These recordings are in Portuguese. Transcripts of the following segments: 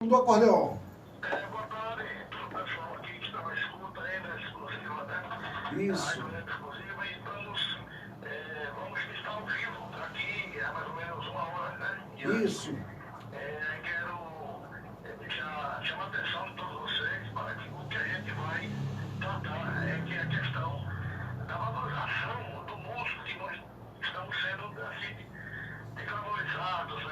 Do acordeon. Boa tarde, todo o pessoal aqui que está na escuta aí, na exclusiva, né? Isso. A rádio exclusiva e vamos estar ao vivo aqui há mais ou menos 1 hora, né? Isso. Quero chamar a atenção de todos vocês para que o que a gente vai tratar é que a questão da valorização do músico que nós estamos sendo assim, desvalorizados,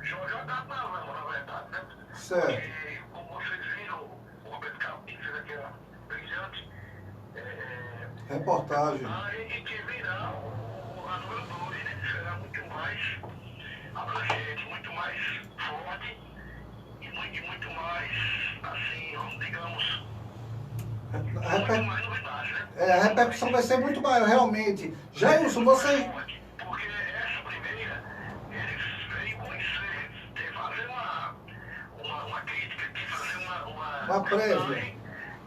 jogados na lama, na verdade, né? Certo. Porque, como vocês viram, o Roberto Carlos que fez aquela brilhante Reportagem. e que virá a número 2, né? Será muito mais abrangente, muito mais forte e muito mais, assim, digamos, muito mais novidade, né? A repercussão vai ser muito maior, realmente. Jailson, você... Porque essa primeira, eles veio conhecer, fazer uma crítica aqui, fazer Uma prévia.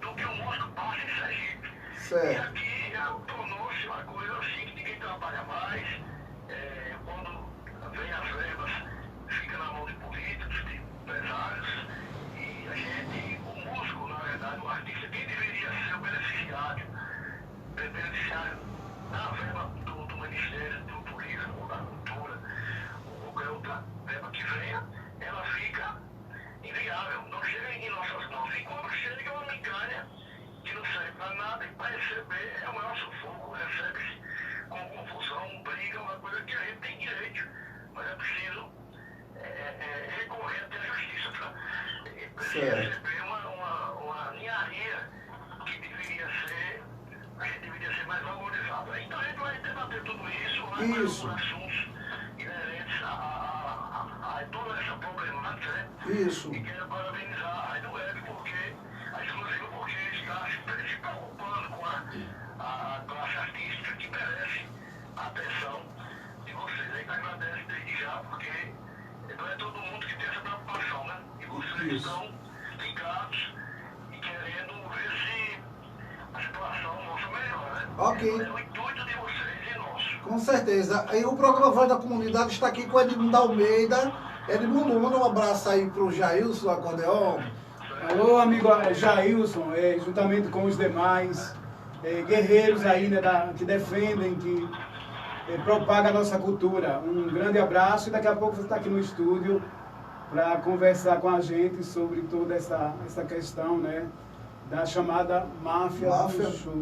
do que o músico passa em Sergipe. E Certo. aqui tornou-se uma coisa assim que ninguém trabalha mais. Quando vem as verbas, fica na mão de políticos, de empresários. E a gente, o músico, na verdade, o artista, quem deveria ser o beneficiário da verba do Ministério do Turismo, da Cultura, ou qualquer outra verba que venha, ela fica inviável, não chega em nossas mãos. E quando chega é uma migalha que não serve para nada, e para receber é o maior sufoco, recebe-se com confusão, briga, uma coisa que a gente tem direito, mas é preciso recorrer até a justiça para receber uma ninharia que deveria ser, a gente deveria ser mais valorizada. Então a gente vai debater tudo isso, vai para os assuntos inerentes a toda essa problemática, né? Isso. E quero parabenizar a Rádio Web a exclusiva porque está se preocupando com a classe artística que merece a atenção de vocês. Aí que agradece desde já, porque não é todo mundo que tem essa preocupação, né? E vocês estão ligados e querendo ver se a situação nossa melhora, né? Ok. É o intuito de vocês e nosso. Com certeza. E o programa Voz da Comunidade está aqui com o Edmundo Almeida. Edmundo, manda um abraço aí para o Jailson do acordeon. Alô, amigo Jailson, juntamente com os demais guerreiros aí, né, que defendem, que propagam a nossa cultura. Um grande abraço e daqui a pouco você está aqui no estúdio para conversar com a gente sobre toda essa questão, né, da chamada máfia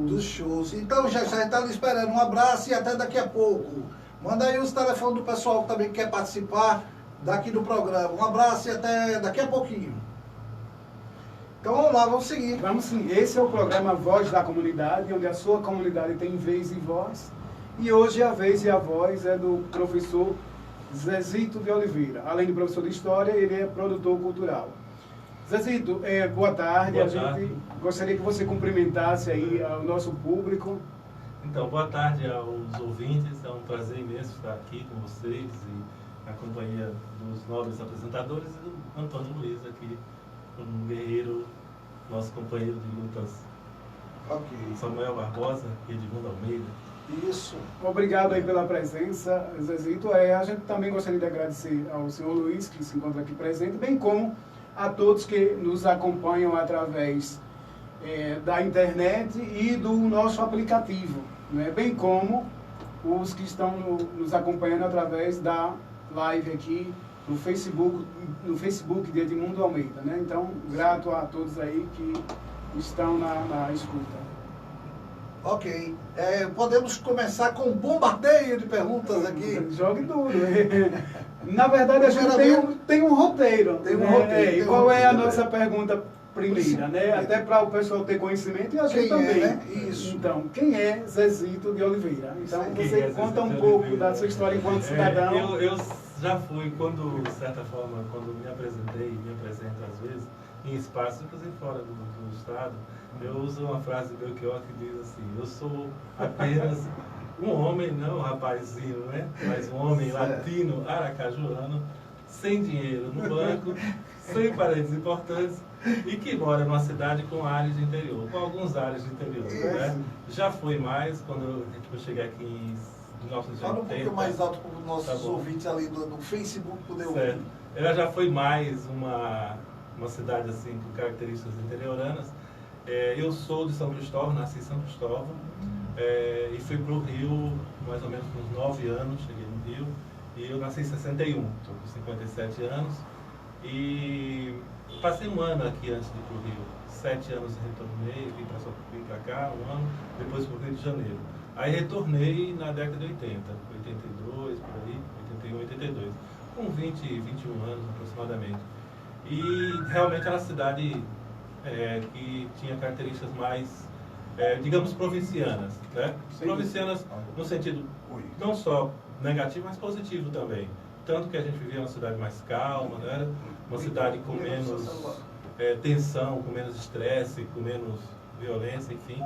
dos shows. Então, já está lhe esperando. Um abraço e até daqui a pouco. Manda aí os telefones do pessoal que também quer participar daqui do programa. Um abraço e até daqui a pouquinho. Então vamos lá, vamos seguir. Vamos sim. Esse é o programa Voz da Comunidade, onde a sua comunidade tem vez e voz. E hoje a vez e a voz é do professor Zezito de Oliveira. Além de professor de História, ele é produtor cultural. Zezito, boa tarde. Boa tarde. Gente gostaria que você cumprimentasse aí o nosso público. Então, boa tarde aos ouvintes. É um prazer imenso estar aqui com vocês e na companhia dos nobres apresentadores e do Antônio Luiz aqui, um guerreiro, nosso companheiro de lutas, Samuel Barbosa e Edmundo Almeida. Isso. Obrigado aí pela presença, Zezito. A gente também gostaria de agradecer ao senhor Luiz, que se encontra aqui presente, bem como a todos que nos acompanham através da internet e do nosso aplicativo, né? Bem como os que estão nos acompanhando através da live aqui no Facebook de Edmundo Almeida, né? Então, grato a todos aí que estão na escuta. Ok. Podemos começar com um bombardeio de perguntas aqui. Jogue duro. Na verdade, a gente tem um roteiro. Tem um roteiro. E qual é a nossa pergunta primeira, né? Até para o pessoal ter conhecimento e a gente também. Né? Isso. Então, quem é Zezito de Oliveira? Então, você conta um Zezito pouco da sua história enquanto cidadão. Eu já fui, de certa forma, quando me apresento às vezes, em espaços, inclusive fora do estado, eu uso uma frase do Belchior que diz assim: eu sou apenas um homem, não um rapazinho, né? Mas um homem latino, aracajuano, sem dinheiro no banco, sem parentes importantes e que mora numa cidade com áreas de interior, com alguns áreas de interior, né? Já fui mais, quando eu cheguei aqui em 1980. Fala um pouquinho mais alto para os nossos ouvintes ali no Facebook poder ouvir. Ela já foi mais uma cidade assim com características interioranas. Eu sou de São Cristóvão, nasci em São Cristóvão, e fui para o Rio mais ou menos com uns 9 anos, cheguei no Rio, e eu nasci em 61, estou com 57 anos, e passei um ano aqui antes de ir para o Rio, 7 anos retornei, vim para cá, um ano, depois para o Rio de Janeiro. Aí retornei na década de 80, 82, por aí, 81, 82, com 20, 21 anos aproximadamente. E realmente era uma cidade que tinha características mais, digamos, provincianas, né? Sim. Provincianas no sentido não só negativo, mas positivo também. Tanto que a gente vivia uma cidade mais calma, né? Uma cidade com menos tensão, com menos estresse, com menos violência, enfim.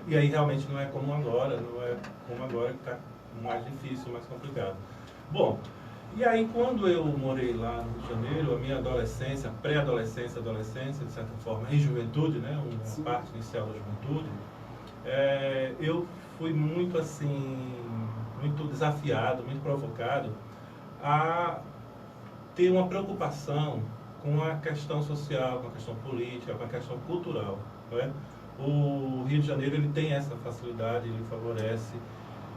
E aí realmente não é como agora, que está mais difícil, mais complicado. Bom, e aí quando eu morei lá no Rio de Janeiro, a minha adolescência, pré-adolescência, adolescência, de certa forma, e juventude, né, uma parte inicial da juventude, eu fui muito assim, muito desafiado, muito provocado a ter uma preocupação com a questão social, com a questão política, com a questão cultural, não é? O Rio de Janeiro ele tem essa facilidade, ele favorece.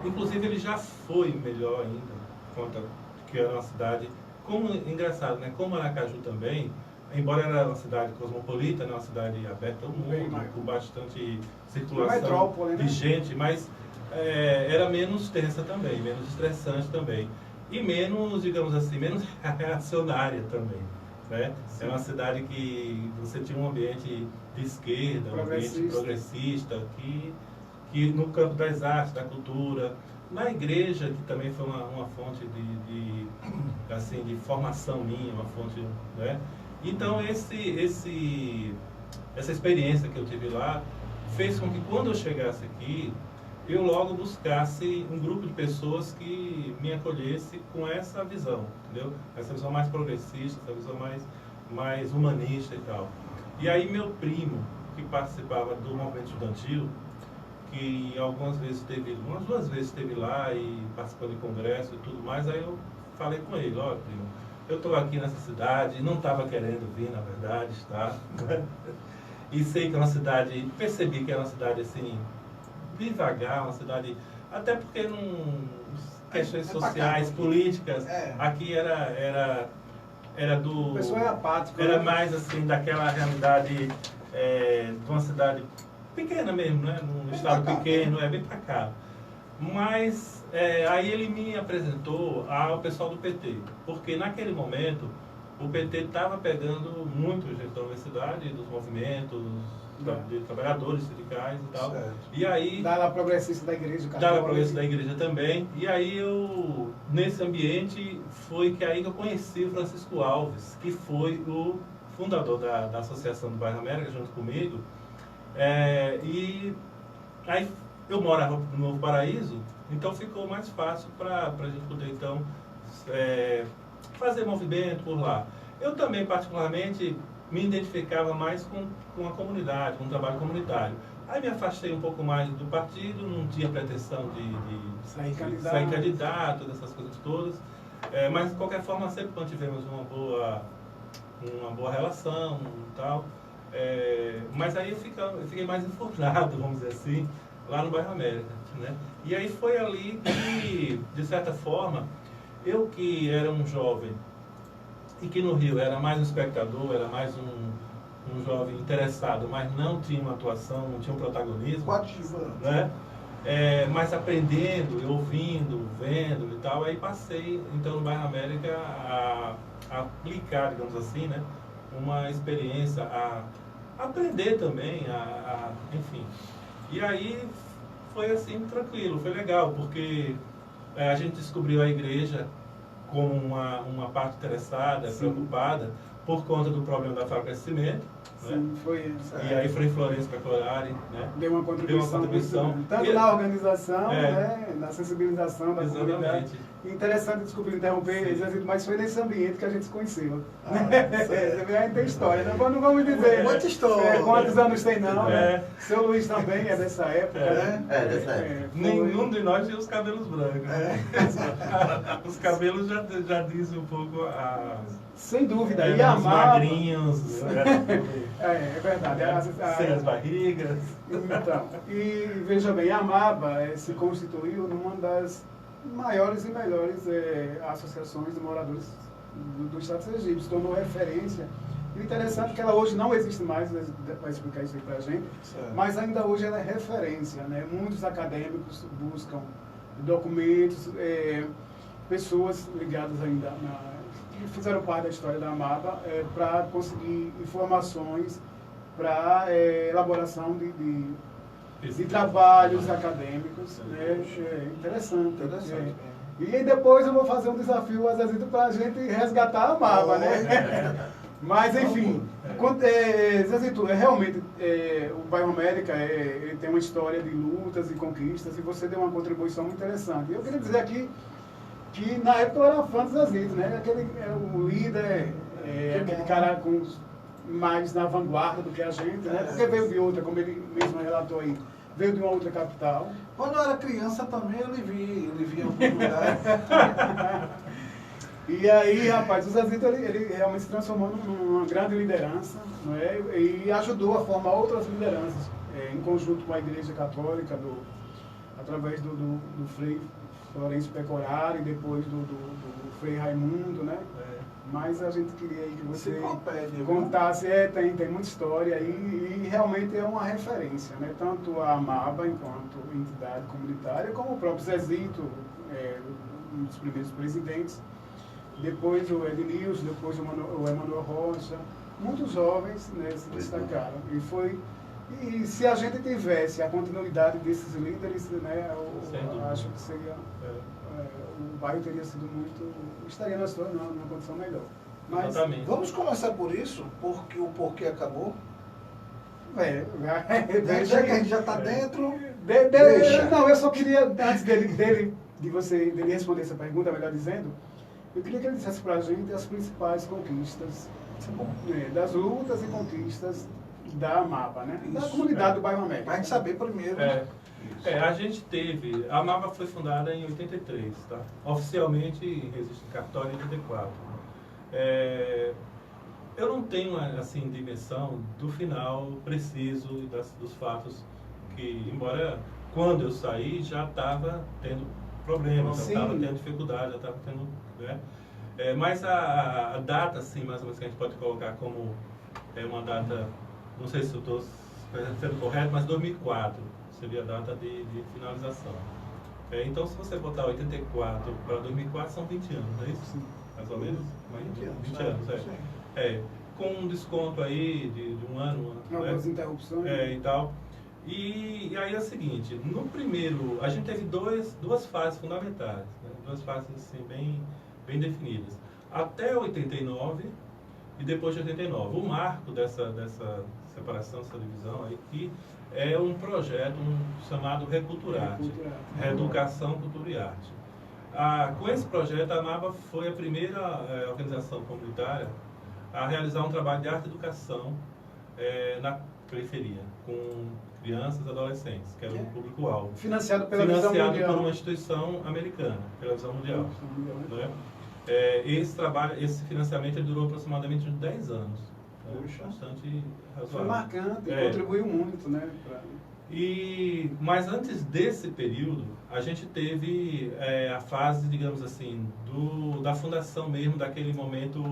Inclusive ele já foi melhor ainda, conta que era uma cidade, como engraçado, né? Como Aracaju também, embora era uma cidade cosmopolita, né? Uma cidade aberta ao mundo, com bastante circulação de gente, mas era menos tensa também, menos estressante também. E menos, digamos assim, menos reacionária também. Né? É uma cidade que você tinha um ambiente de esquerda, um ambiente progressista, que no campo das artes, da cultura, na igreja, que também foi uma fonte de formação minha, uma fonte, né? Então essa experiência que eu tive lá fez com que quando eu chegasse aqui, eu logo buscasse um grupo de pessoas que me acolhesse com essa visão, entendeu? Essa visão mais progressista, essa visão mais humanista e tal. E aí meu primo, que participava do movimento estudantil, que umas 2 vezes esteve lá e participou de congresso e tudo mais, aí eu falei com ele, olha primo, eu estou aqui nessa cidade, não estava querendo vir, na verdade, tá? E sei que é uma cidade, percebi que é uma cidade assim, devagar, uma cidade, até porque questões sociais, políticas, aqui era do... O pessoal é apático. Era mais assim, daquela realidade de uma cidade pequena mesmo, né? Num estado pequeno, bem pra cá. Mas aí ele me apresentou ao pessoal do PT, porque naquele momento o PT estava pegando muito gente da universidade, dos movimentos, de trabalhadores sindicais e tal. Certo. E aí... Da ala progressista da igreja. Da ala progressista da igreja também. E aí eu, nesse ambiente, foi que aí eu conheci o Francisco Alves, que foi o fundador da Associação do Bairro América, junto comigo. E aí eu morava no Novo Paraíso, então ficou mais fácil para a gente poder, então, fazer movimento por lá. Eu também, particularmente, me identificava mais com a comunidade, com o trabalho comunitário. Aí me afastei um pouco mais do partido, não tinha pretensão de sair candidato, dessas coisas todas. Mas, de qualquer forma, sempre mantivemos uma boa relação e tal. Mas aí eu fiquei mais enfurnado, vamos dizer assim, lá no Bairro América. Né? E aí foi ali que, de certa forma, eu que era um jovem, e que no Rio era mais um espectador, era mais um jovem interessado, mas não tinha uma atuação, não tinha um protagonismo. Né? Mas aprendendo, ouvindo, vendo e tal, aí passei, então, no Bairro América a aplicar, digamos assim, né, uma experiência, a aprender também, enfim. E aí foi assim, tranquilo, foi legal, porque a gente descobriu a igreja como uma parte interessada, sim, preocupada, por conta do problema da fábrica de cimento. Sim, né? Foi isso. E aí Frei Florencio Pecorari, né? Deu uma contribuição. Tanto na organização, né? Na sensibilização da comunidade. Interessante, desculpa interromper, Zezito, mas foi nesse ambiente que a gente se conheceu. Certo. Você vê, aí tem história, não vamos dizer Muita história. Quantos anos tem não, né? É. Seu Luiz também é dessa época, né? Dessa época. Foi- Nenhum de nós tinha os cabelos brancos. Né? Os cabelos já dizem um pouco Sem dúvida, e a os Amaba... magrinhos, É verdade. sem as barrigas. Então, e veja bem, a Amaba se constituiu numa das maiores e melhores associações de moradores do estado de Sergipe, se tornou referência. E o interessante é que ela hoje não existe mais, vai explicar isso aí pra gente, Certo. mas ainda hoje ela é referência, né? Muitos acadêmicos buscam documentos, pessoas ligadas ainda que fizeram parte da história da Amaba para conseguir informações para elaboração de trabalhos acadêmicos, né? Interessante. Interessante É. mesmo. E aí depois eu vou fazer um desafio, às vezes, para a gente resgatar a Amaba, né? Mas, enfim, Zezito, realmente, o Bairro América ele tem uma história de lutas e conquistas, e você deu uma contribuição muito interessante. Eu queria dizer aqui que, na época, eu era fã do Zezito, né? O líder, aquele cara com mais na vanguarda do que a gente, né? Porque veio de outra, como ele mesmo relatou aí, veio de uma outra capital. Quando eu era criança também, eu lhe vi em algum lugar. E aí, rapaz, o Zezito ele realmente se transformou numa grande liderança, não é? E ajudou a formar outras lideranças, em conjunto com a Igreja Católica, através do Frei Florencio Pecoraro e depois do Frei Raimundo, né? Mas a gente queria aí que você contasse, tem muita história e realmente é uma referência, né? Tanto a Amaba enquanto entidade comunitária, como o próprio Zezito, um dos primeiros presidentes, depois o Ednilson, depois o Emanuel Rocha, muitos jovens, né, se destacaram. E se a gente tivesse a continuidade desses líderes, né, eu acho que seria, o bairro teria sido estaria numa condição melhor. Mas, Exatamente. Vamos começar por isso, porque o porquê acabou. deixa Já que a gente já está dentro, Não, eu só queria, antes dele responder essa pergunta, melhor dizendo, eu queria que ele dissesse para a gente as principais conquistas, das lutas e conquistas da Amaba, né? Da Isso, comunidade do Bairro América. para a gente saber primeiro. Né? A gente teve, a Amaba foi fundada em 83, tá? Oficialmente em registro cartório em 84. Eu não tenho, assim, dimensão do final preciso dos fatos que, embora quando eu saí já estava tendo problemas, já estava tendo dificuldade, já estava tendo, né? Mas a data, assim, mais ou menos, que a gente pode colocar como uma data, não sei se eu estou sendo correto, mas 2004 seria a data de finalização. Então, se você botar 84 para 2004, são 20 anos, não é isso? Sim. Mais ou menos? 20 anos, anos, com um desconto aí de um ano, Algumas interrupções. e tal. E aí é o seguinte, no primeiro, a gente teve duas fases fundamentais, né? Duas fases assim, bem definidas. Até 89 e depois de 89. O marco dessa separação, dessa divisão aí, que é um projeto chamado Reculturarte, Reeducação, Cultura e Arte. Com esse projeto, a Amaba foi a primeira organização comunitária a realizar um trabalho de arte e educação na periferia, com crianças e adolescentes, que era o público-alvo. Financiado pela Visão Mundial. Por uma instituição americana, pela Visão Mundial. Né? Esse financiamento ele durou aproximadamente uns 10 anos. Puxa. Bastante razoável. Foi marcante e contribuiu muito, né? Mas antes desse período, a gente teve a fase, digamos assim, da fundação mesmo, daquele momento,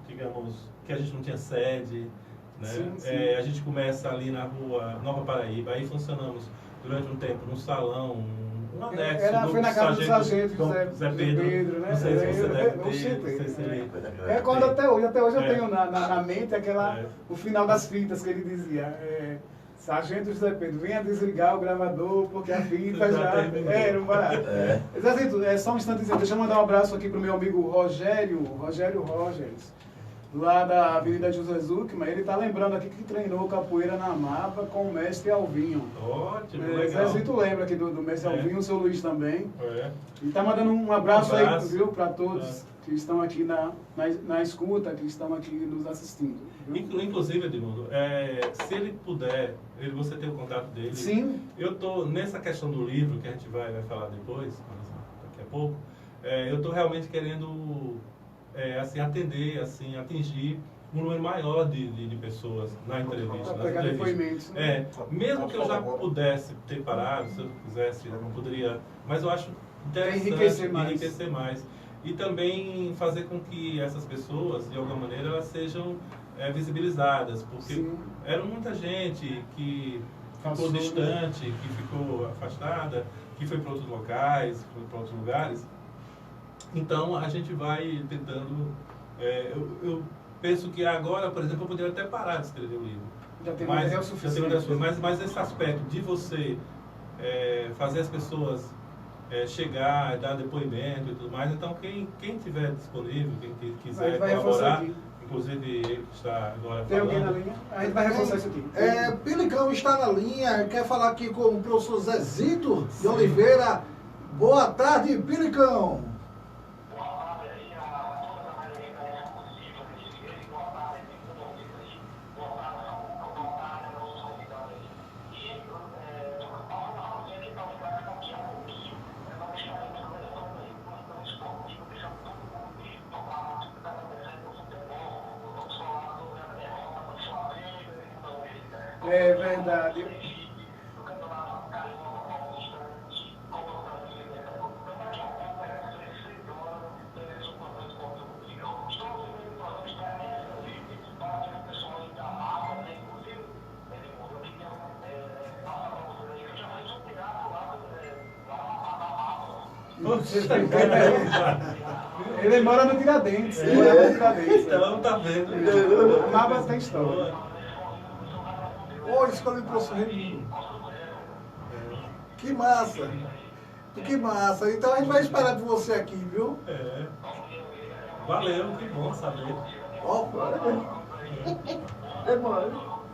digamos, que a gente não tinha sede, né? Sim. A gente começa ali na rua Nova Paraíba, aí funcionamos durante um tempo num salão, um anexo. Foi na casa do sargento José Pedro, né? Não sei se você deve ter, não ter. sei se ele... Recordo até hoje eu tenho na mente o final das fitas que ele dizia. Sargento José Pedro, venha desligar o gravador, porque a fita já era um barato. Zezito, só um instantezinho, deixa eu mandar um abraço aqui pro meu amigo Rogério Rogers. lá da Avenida José Zuckman, ele está lembrando aqui que treinou capoeira na Mapa com o mestre Alvinho. Ótimo, legal. Zezito lembra aqui do mestre É. Alvinho, o seu Luiz também. É. E está mandando um abraço, Um abraço. aí, viu, para todos que estão aqui na escuta, que estão aqui nos assistindo. Viu? Inclusive, Edmundo, se ele puder, você tem o contato dele. Sim. Eu estou nessa questão do livro, que a gente vai falar depois, daqui a pouco, eu estou realmente querendo assim, atender, assim, atingir um número maior de pessoas na entrevista. Para pegar depoimentos. Né? Mesmo que eu já pudesse ter parado, se eu quisesse, eu não poderia, mas eu acho interessante Enriquecer mais. E também fazer com que essas pessoas, de alguma maneira, elas sejam visibilizadas, porque Sim. era muita gente que ficou Passou, distante, que ficou afastada, que foi para outros locais, foi para outros lugares. Então, a gente vai tentando... eu penso que agora, por exemplo, eu poderia até parar de escrever o livro. Já tem Mas, material suficiente. mas esse aspecto de você fazer as pessoas chegar, dar depoimento e tudo mais, então quem tiver disponível, quem quiser vai reforçar colaborar, aqui. inclusive ele que está agora Tem alguém na falando. linha? A gente vai reforçar isso aqui. Pilicão está na linha, quer falar aqui com o professor Zezito de Oliveira. Boa tarde, Pilicão. É verdade. Ele mora no Tiradentes. Ele mora no Tiradentes. Então, tá vendo? Mapa tem história. Hoje escolhi o professor Raimundo. Que massa. Que massa. Então a gente vai esperar por você aqui, viu? Valeu, que bom saber. Ó,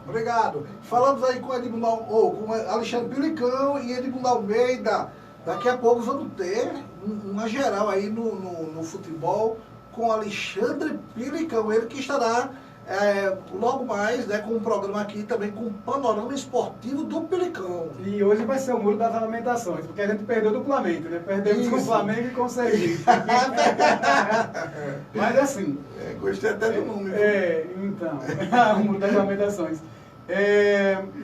obrigado. Falamos aí com com Alexandre Pilicão e Edmundo Almeida. Daqui a pouco vamos ter uma geral aí no futebol com Alexandre Pilicão. Ele que estará logo mais, né, com um programa aqui também com o panorama esportivo do Pilicão. E hoje vai ser o muro das lamentações, porque a gente perdeu duplamente, né? Perdemos com o Isso. Flamengo e com o Sergipe. Mas assim... Gostei até do número. Então, o muro das lamentações.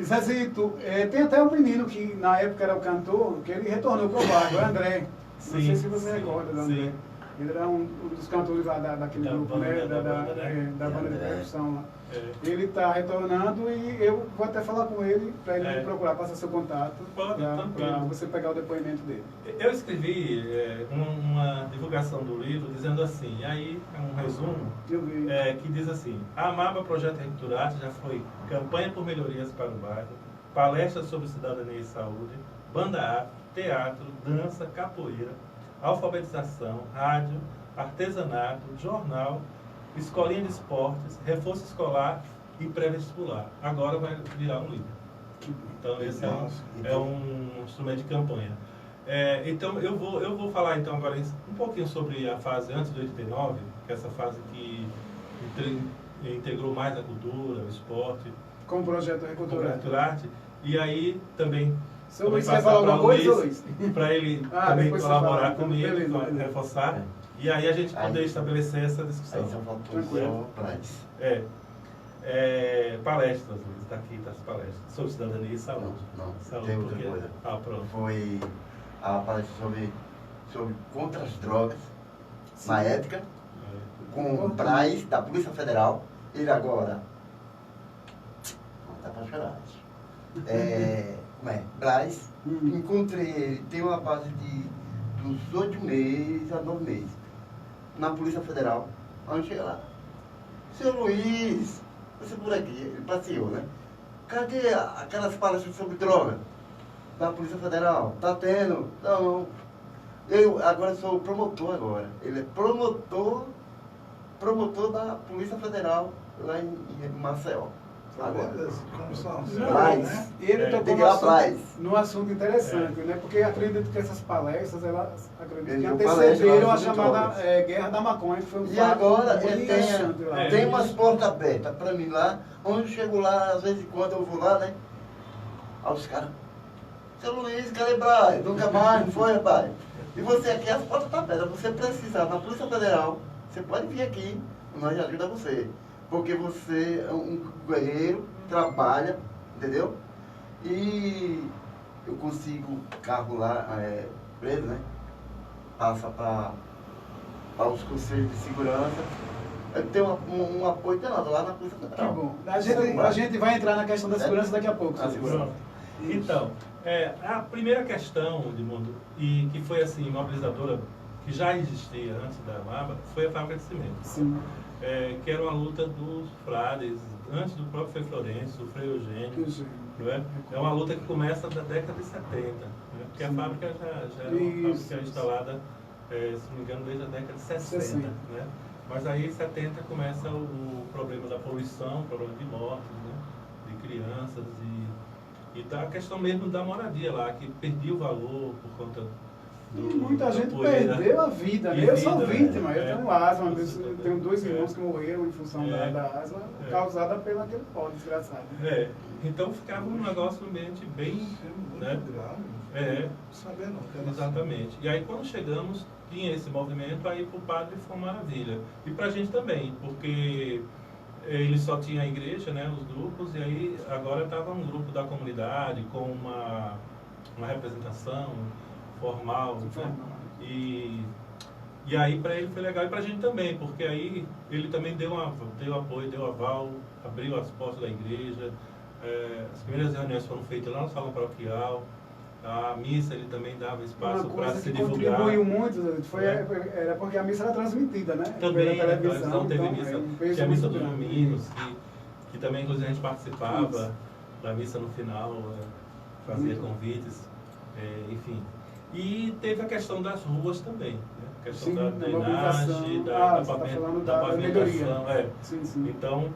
Zezito, tem até um menino que na época era o cantor, que ele retornou pro bairro, o André. Não sei se você recorda do André. Sim. Ele era um dos cantores lá daquele grupo, né? Da banda de É. percussão lá. É. Ele está retornando e eu vou até falar com ele para ele me procurar, passar seu contato, Pode, para tranquilo. você pegar o depoimento dele. Eu escrevi uma divulgação do livro dizendo assim, e aí é um resumo, Eu vi. que diz assim: a Amaba Projeto Rectorate já foi campanha por melhorias para o bairro, palestras sobre cidadania e saúde, banda arte, teatro, dança, capoeira, alfabetização, rádio, artesanato, jornal, escolinha de esportes, reforço escolar e pré-vestibular. Agora vai virar um livro. Então esse é um instrumento de campanha. Então eu vou falar então agora um pouquinho sobre a fase antes de 89, que é essa fase que integrou mais a cultura, o esporte, Com o projeto com a Recultura. Culturarte. E aí também Seu Luiz quer falar alguma coisa, Luiz? para ele Ah, também depois você colaborar fala, então, comigo, beleza, pra beleza. reforçar. E aí a gente poder Aí- estabelecer essa Aí discussão. só faltou Tranquilo. só Braz. Palestras, Luiz, está aqui, tá as palestras, sobre cidadania e saúde. Não, Saúde, tem outra porque- coisa. pronto. Foi a palestra sobre contra as drogas, na ética, com o Braz, da Polícia Federal. Ele agora... Não, tá pra chorar. Braz, encontrei ele, tem uma base dos 8 meses a 9 meses, na Polícia Federal. Aí chega lá, seu Luiz, você por aqui, ele passeou, né? Cadê aquelas palestras sobre droga da Polícia Federal? Tá tendo? Não. Eu agora sou promotor agora. Ele é promotor promotor da Polícia Federal lá em Maceió. Agora. Como são? Braz. Né? E ele tocou Tem que ir lá atrás. num assunto interessante, né? Porque acredito que essas palestras, elas acredito que Ele antecederam a palestra lá chamada sobre Guerra da Maconha, que foi um E fato agora muito ele interessante lá. tem umas portas abertas para mim lá, onde eu chego lá, às vezes em quando eu vou lá, né? Aí os caras, seu Luiz, cadê Braz? Nunca mais, não foi, rapaz? E você aqui, as portas estão abertas. Você precisar na Polícia Federal, você pode vir aqui, nós ajudamos você. Porque você é um guerreiro, trabalha, entendeu? E eu consigo carro lá, preso, né? Passa para os conselhos de segurança. Eu tenho um apoio danado lá na Polícia Que Federal. bom. A gente vai entrar na questão da segurança daqui a pouco. A Silvio. segurança. Então, a primeira questão, Edmundo, e que foi assim, mobilizadora, que já existia antes da MABA, foi a fábrica de cimento. Sim. Que era uma luta dos frades, antes do próprio Frei Florencio, o Frei Eugênio. Não é? É uma luta que começa da década de 70, né? Porque a fábrica já era uma fábrica instalada, se não me engano, desde a década de 60. Né? Mas aí em 70 começa o problema da poluição, o problema de mortes, né? De crianças e tá a questão mesmo da moradia lá, que perdia o valor por conta E muita gente poeira. perdeu a vida, né? E Eu sou vida, vítima, né? eu tenho asma, Você tenho dois também. irmãos que morreram em função da asma, causada pelo aquele pó desgraçado. Então ficava um negócio bem, né? Não sabia não. Exatamente. E aí quando chegamos, tinha esse movimento, aí pro padre foi uma maravilha. E pra gente também, porque ele só tinha a igreja, né, os grupos, e aí agora estava um grupo da comunidade com uma representação formal, né? E aí para ele foi legal e para a gente também, porque aí ele também deu apoio, deu aval, abriu as portas da igreja. As primeiras reuniões foram feitas lá no salão paroquial. A missa ele também dava espaço para se divulgar. Contribuiu muito, era porque a missa era transmitida, né? Também, pela a televisão teve então, missa, um peso tinha a missa muito dos grande. domingos, que também inclusive a gente participava da missa no final, fazia convites, enfim. E teve a questão das ruas também, né? A questão da drenagem, da pavimentação. Sim. Então,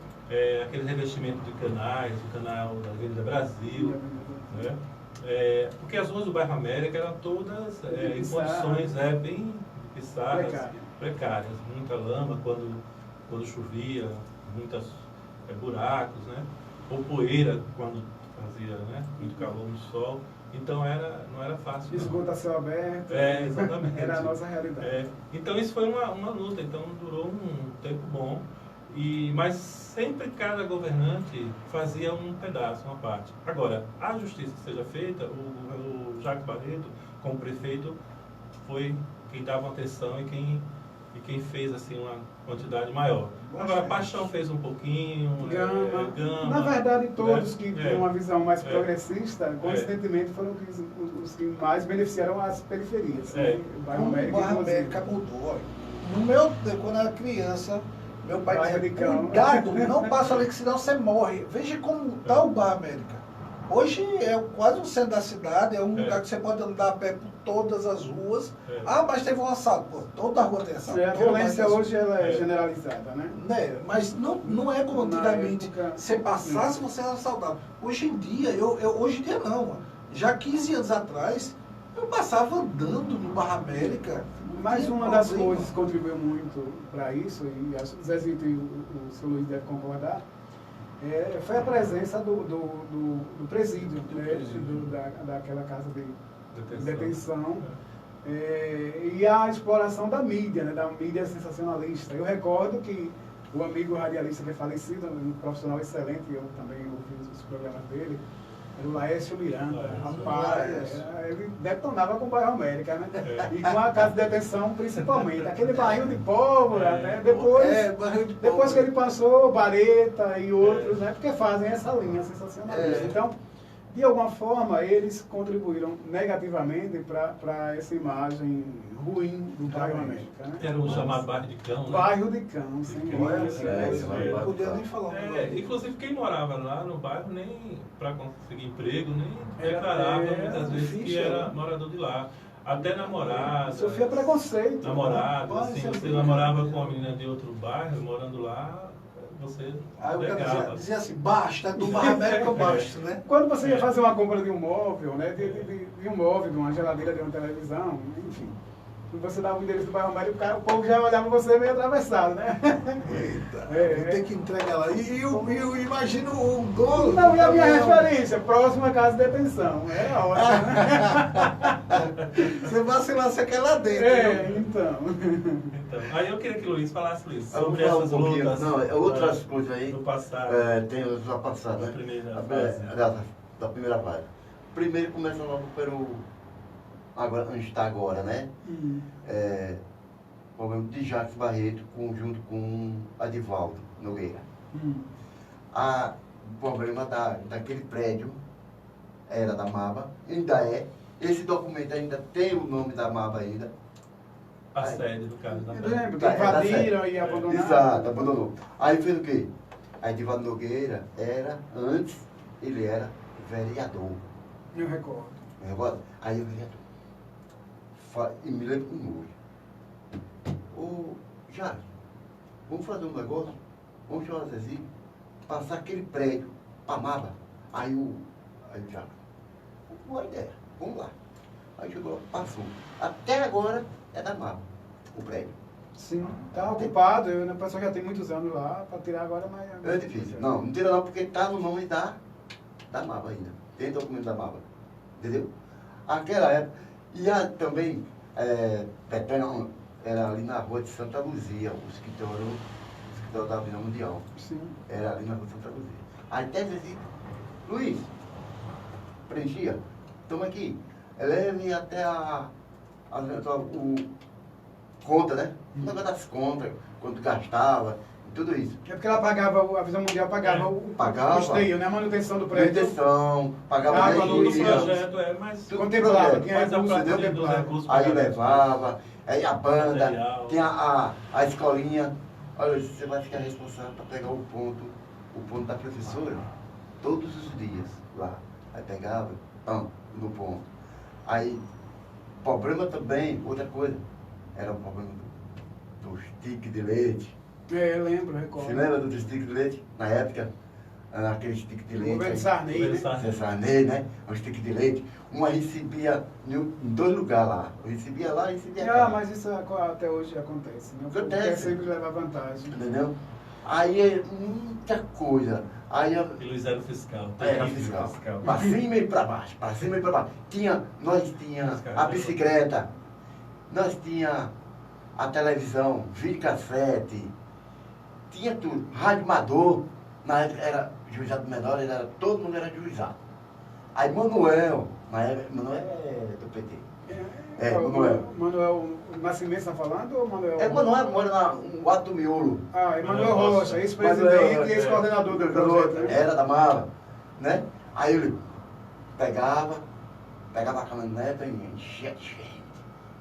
aquele revestimento de canais, o canal da Avenida Brasil, né? Porque as ruas do bairro América eram todas em condições bem pissarras, precárias. Muita lama quando chovia, muitos buracos, né? Ou poeira quando fazia, né, muito calor no sol. Então não era fácil. Esgoto a céu aberto. Exatamente. Era a nossa realidade. Então isso foi uma luta, então durou um tempo bom. Mas sempre cada governante fazia um pedaço, uma parte. Agora, a justiça que seja feita, o Jacques Barreto, como prefeito, foi quem dava atenção e quem fez assim uma quantidade maior. Agora, Paixão fez um pouquinho, Gama. Na verdade, todos né? que têm uma visão mais progressista, coincidentemente, foram os que mais beneficiaram as periferias. Né? O bairro América, O bairro América mudou. No meu tempo, quando eu era criança, meu pai dizia, cuidado, não passa ali que senão você morre. Veja como está o bairro América. Hoje é quase o centro da cidade, é um lugar que você pode andar a pé por todas as ruas. Mas teve um assalto. Pô, toda rua tem assalto. A violência hoje ela é generalizada, né? Mas não é como antigamente. Você passasse, você era assaltado. Hoje em dia, hoje em dia não. Já 15 anos atrás, eu passava andando no Barra América. Mas uma das coisas que contribuiu muito para isso, e o Zezito e o seu Luiz devem concordar, foi a presença do presídio, daquela casa de detenção. E a exploração da mídia, né, da mídia sensacionalista. Eu recordo que o amigo radialista que é falecido, um profissional excelente, eu também ouvi os programas dele, era o Laércio Miranda, rapaz, ele detonava com o bairro América, né? E com a casa de detenção principalmente, aquele barril de pólvora, né? Depois que ele passou, Bareta e outros, né? Porque fazem essa linha sensacionalista. Então, de alguma forma, eles contribuíram negativamente para essa imagem ruim do bairro América. Né? Era o chamado bairro de cão, né? Bairro de cão, sem Não podia nem falar. Inclusive, quem morava lá no bairro, nem para conseguir emprego, nem declarava muitas vezes que era morador de lá. Até namorada. Sofia preconceito. Namorado, Rapaz, assim, isso é você horrível. namorava com uma menina de outro bairro, morando lá, você Aí o cara pegava. dizia assim, basta, do Barra América eu basto, né? Quando você ia fazer uma compra de um móvel, né, de um móvel, de uma geladeira, de uma televisão, enfim, e você dava o endereço do bairro América, o povo já olhava você meio atravessado, né? Eita, É, vou ter que entregar lá. E eu imagino o dono. Não, e a minha do caminhão. referência, próxima casa de detenção. É ótimo, né? Você vacilar, você quer lá dentro. É, viu? então. Então, aí eu queria que o Luiz falasse, Luiz, Eu vou sobre falar um essas pouquinho. lutas. Não, outras né, coisas aí. do passado. Tem os já passados, Da né? primeira Da- fase. da primeira fase. Primeiro começa logo pelo. Agora, onde está agora, né? O problema de Jacques Barreto junto com Adivaldo Nogueira. O problema daquele prédio era da MABA, ainda é. Esse documento ainda tem o nome da MABA ainda. A sede do caso da Eu lembro, que Tá, é, tá invadiram certo. e abandonaram. Exato, abandonou. Aí fez o quê? Aí Edivaldo Nogueira antes, ele era vereador. Eu recordo. Me recorda? Aí o vereador. E me lembro como hoje. Ô, Jacques, vamos fazer um negócio? Vamos chamar assim, passar aquele prédio para Maba. Aí o Jacques, boa ideia, vamos lá. Aí chegou lá, passou. Até agora é da Maba, o prédio. Sim, tá ocupado, a pessoa já tem muitos anos lá, para tirar agora, mas... É difícil. Não tira não, porque tá no nome da MABA ainda. Tem documento da MABA. Entendeu? Aquela época. E também, Petena era ali na rua de Santa Luzia, o escritório da Avenida Mundial. Sim. Era ali na rua de Santa Luzia. Aí até assim, Luiz, preenchia, toma aqui, leve até o conta, né? O negócio das contas, quanto gastava, tudo isso. É porque ela pagava, a Visão Mundial pagava o custeio, né? A manutenção do prédio. Manutenção, pagava Água, Todo o luz, projeto mais Tudo Contemplava, projeto. tinha faz a recursos, parte dos contemplava. recursos. Aí levava, aí a banda, Material. tinha a escolinha. Olha, você vai ficar responsável para pegar o ponto da professora todos os dias lá. Aí pegava, no ponto. Aí, problema também, outra coisa, era o problema do stick de leite. É, eu lembro, recordo. Você lembra do stick de leite? Na época, aquele stick de O leite. governo aí, Sarney, né? Zé Sarney, né? Um stick de leite. Uma recebia em 2 lugares lá. Eu recebia lá e recebia cá. Mas isso até hoje acontece, né? Porque Acontece. quer sempre levar vantagem. Entendeu? Aí é muita coisa. Aí E Luiz era o fiscal. era terrível fiscal. Pra cima e pra baixo, pra cima e pra baixo. Nós tinha a bicicleta, nós tinha a televisão, videocassete, tinha tudo. Rádio Amador, na época era juizado menor, todo mundo era juizado. Aí Manuel, na época, Manuel é do PT. Manuel Nascimento está falando ou Manuel? Manuel mora no Alto do Miolo. Emanuel Rocha, ex-presidente Manuel, e ex-coordenador do projeto. Né? Era da Mala, né? Aí ele pegava a caminhonete e enchia de gente.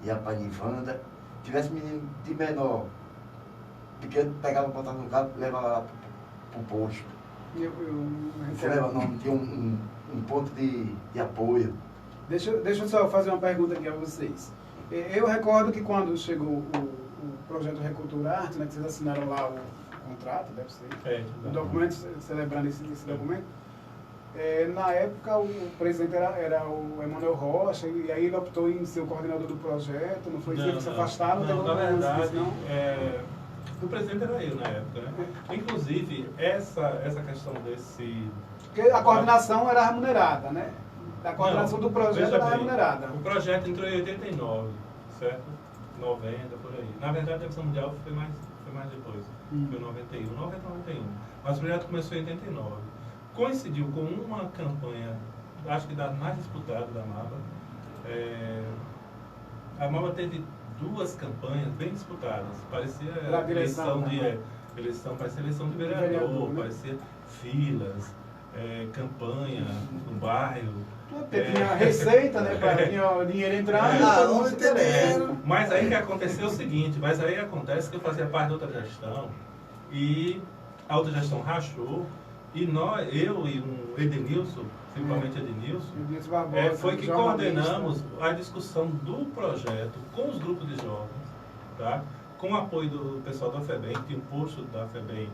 Ia pra Nivanda. Tivesse menino de menor, pequeno, pegava, botava no carro e levava lá pro posto. Você leva o nome? Tinha um ponto de apoio. Deixa eu só fazer uma pergunta aqui a vocês. Eu recordo que quando chegou o projeto Recultura Arte, né, que vocês assinaram lá o contrato, deve ser, o documento, celebrando esse documento, na época o presidente era o Emanuel Rocha, e aí ele optou em ser o coordenador do projeto, não foi isso que se afastaram? Não, na verdade, não? o presidente era eu na época, né? Inclusive, essa questão desse... Porque a coordenação era remunerada, né? A coordenação do projeto veja era bem, remunerada. O projeto entrou em 89, certo? 90, por aí. Na verdade, a Visão Mundial foi mais depois. Foi 91, 91. Mas o projeto começou em 89. Coincidiu com uma campanha, acho que das mais disputadas da MABA. A MABA teve 2 campanhas bem disputadas. Parecia eleição de vereador, né? parecia filas, campanha no bairro. Tinha receita, né? Tinha dinheiro entrando. Não entendendo. Mas aí que aconteceu o seguinte, acontece que eu fazia parte da outra gestão e a outra gestão rachou E eu e um Edenilson, principalmente Edenilson, Edilson Barbosa, foi que jornalista. coordenamos a discussão do projeto com os grupos de jovens, tá? Com o apoio do pessoal da FEBEM, que tinha um posto da FEBEM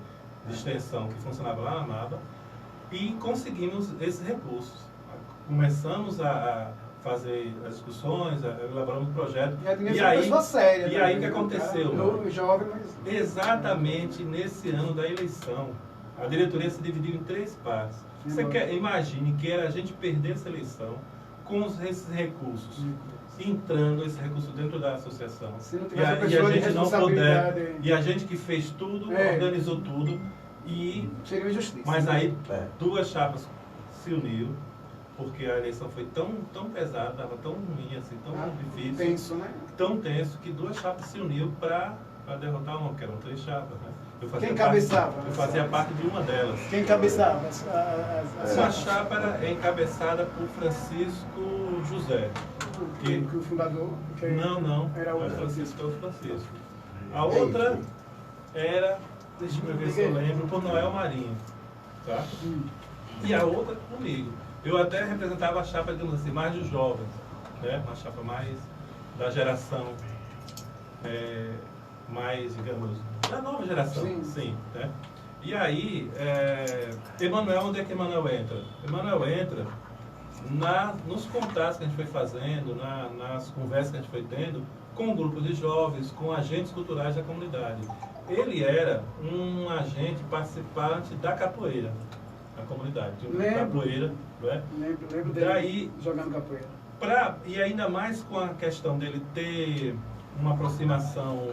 de extensão que funcionava lá na Maba, e conseguimos esses recursos. Começamos a fazer as discussões, elaboramos o projeto. E aí, pessoa séria, e né? aí o que aconteceu? Novo, jovem, mas... Exatamente nesse ano da eleição, a diretoria se dividiu em 3 partes. Você imagine que era a gente perder essa eleição com esses recursos, entrando esse recurso dentro da associação. Se não E tivesse a, uma e a pessoa de gente não responsabilidade, puder, e a gente que fez tudo, organizou tudo, e seria injustiça. mas aí 2 chapas se uniram, porque a eleição foi tão pesada, estava tão ruim, assim, tão difícil, tenso, né? tão tenso, que 2 chapas se uniram para derrotar uma, porque eram 3 chapas, né? Quem cabeçava? Eu fazia parte de uma delas. Quem cabeçava? Essa chapa era encabeçada por Francisco José. Que o fundador? Não. Era o Francisco. A outra era, deixa eu ver se eu lembro, por Noel Marinho. Tá? E a outra comigo. Eu até representava a chapa, digamos assim, mais dos jovens. Né? Uma chapa mais da geração, mais, digamos, da nova geração. Sim, né? E aí, Emanuel, onde é que Emanuel entra? Emanuel entra nos contatos que a gente foi fazendo, nas conversas que a gente foi tendo com grupos de jovens, com agentes culturais da comunidade. Ele era um agente participante da capoeira na comunidade. Capoeira, não é? Lembro dele jogando capoeira. E ainda mais com a questão dele ter uma aproximação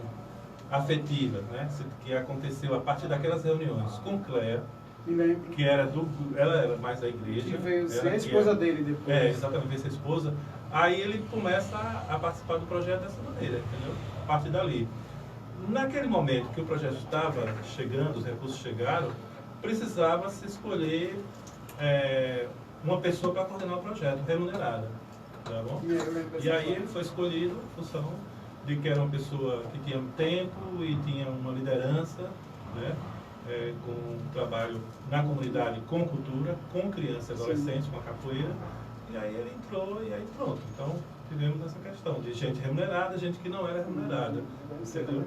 afetiva, né? Que aconteceu a partir daquelas reuniões com Cléa, que era ela era mais da igreja. Que veio ser a esposa dele depois. Exatamente, veio ser a esposa. Aí ele começa a participar do projeto dessa maneira, entendeu? A partir dali. Naquele momento que o projeto estava chegando, os recursos chegaram, precisava se escolher uma pessoa para coordenar o projeto, remunerada. Tá bom? E aí ele foi escolhido em função de que era uma pessoa que tinha tempo e tinha uma liderança, né? Com um trabalho na comunidade com cultura, com crianças e adolescentes, com a capoeira. E aí ele entrou e aí pronto. Então tivemos essa questão de gente remunerada, gente que não era remunerada. Entendeu?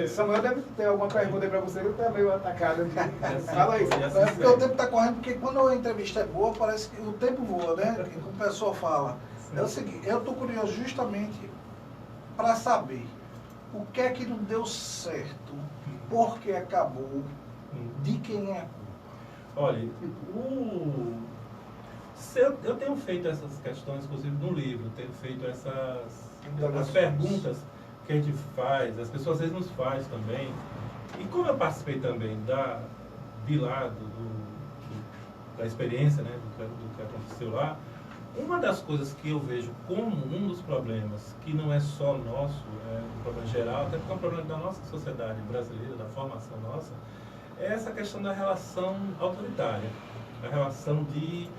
Samuel deve ter alguma pergunta aí para você, ele está meio atacado aqui. Fala aí. Porque o tempo está correndo, porque quando a entrevista é boa, parece que o tempo voa, né? Como o pessoal fala. É o seguinte, eu estou curioso justamente para saber o que é que não deu certo, por que acabou, de quem é a culpa. Olha, eu tenho feito essas questões, inclusive no livro, tenho feito as perguntas que a gente faz, as pessoas às vezes nos fazem também. E como eu participei também da experiência, né, do que aconteceu lá, uma das coisas que eu vejo como um dos problemas, que não é só nosso, é um problema geral, até porque é um problema da nossa sociedade brasileira, da formação nossa, é essa questão da relação autoritária, a relação de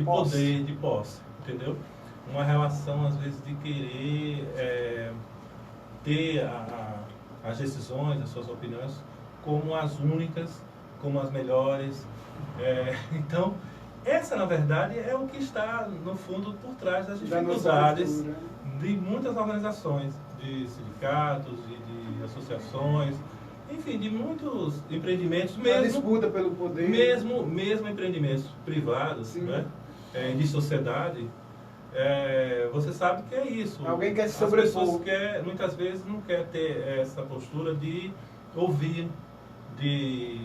poder, de posse, entendeu? Uma relação, às vezes, de querer ter as decisões, as suas opiniões, como as únicas, como as melhores. Então, essa, na verdade, é o que está, no fundo, por trás das dificuldades de muitas organizações, de sindicatos, de associações, enfim, de muitos empreendimentos, mesmo disputa pelo poder, mesmo empreendimentos privados, né, de sociedade. Você sabe que é isso. Alguém quer se sobrepor. As pessoas muitas vezes não quer ter essa postura de ouvir, de